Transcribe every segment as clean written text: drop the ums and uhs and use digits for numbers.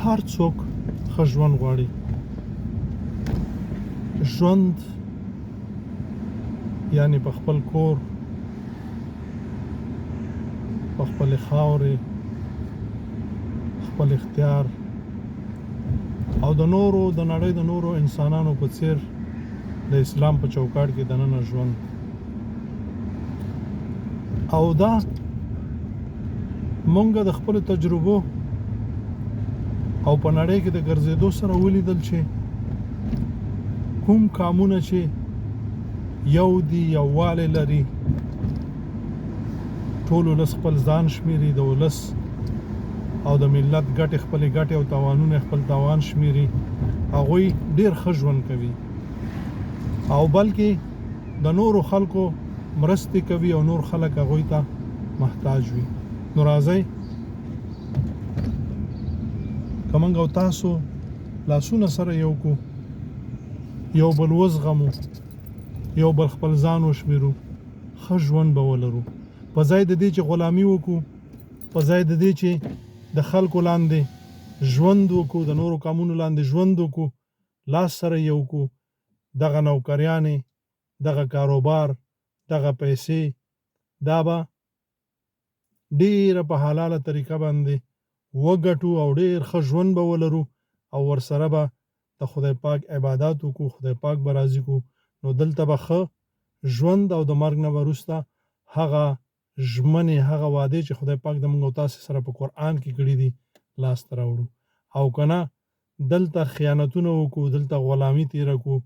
هر څوک ښه ژوند غواړي. ژوند یعنی په خپل کور، په خپل خاورې، خپل اختیار او د نړۍ د نورو انسانانو په څیر د اسلام په چوکاټ کې دننه ژوند. او دا مونږه د خپل تجربو او په نړۍ کې د ګرځېدو سره ولیدل چې کوم کامونه چې یو دی یووالی لري، ټول ولس خپل ځان شمیري، د ولس او د ملت ګټې خپلې ګټې او تاوانونه خپل تاوان شمیري، هغوی ډېر ښه ژوند کوي او بلکې د نورو خلکو مرستې کوي او نور خلک هغوی ته محتاج وي. نو راځئ که موږ او تاسو لاسونه سره یو کو، یو بل وزغمو، یو بل خپل ځان وشمیرو، ښه ژوند به ولرو. په ځای د دې چې غلامي وکړو، په ځای د دې چې د خلکو لاندې ژوند وکړو، د نورو قومونو لاندې ژوند وکړو، لاس سره یو کو، دغه نوکریانې، دغه کاروبار، دغه پیسې دا به ډېره په حلاله طریقه باندې وګټو او ډېر ښه ژوند به ولرو او ورسره به د خدای پاک عبادات وکړو، خدای پاک به راضي کړو. نو دلته به ښه ژوند او د مرګ نه وروسته هغه ژمنې، هغه وعدې چې خدای پاک د موږ او تاسې سره په قرآن کې کړي دي لاسته راوړو. او که نه دلته خیانتونه وکړو، دلته غلامي تېره کړو،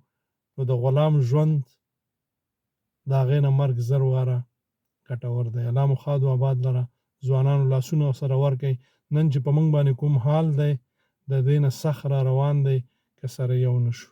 نو د غلام ژوند د هغې نه مرګ زر واره ګټور دی. الله مو ښاد و آباد لره. ځوانانو لاسونه سره ورکئ. نن چې په موږ باندې کوم حال دی د دې نه سخت را روان دی که سره یو نه شو.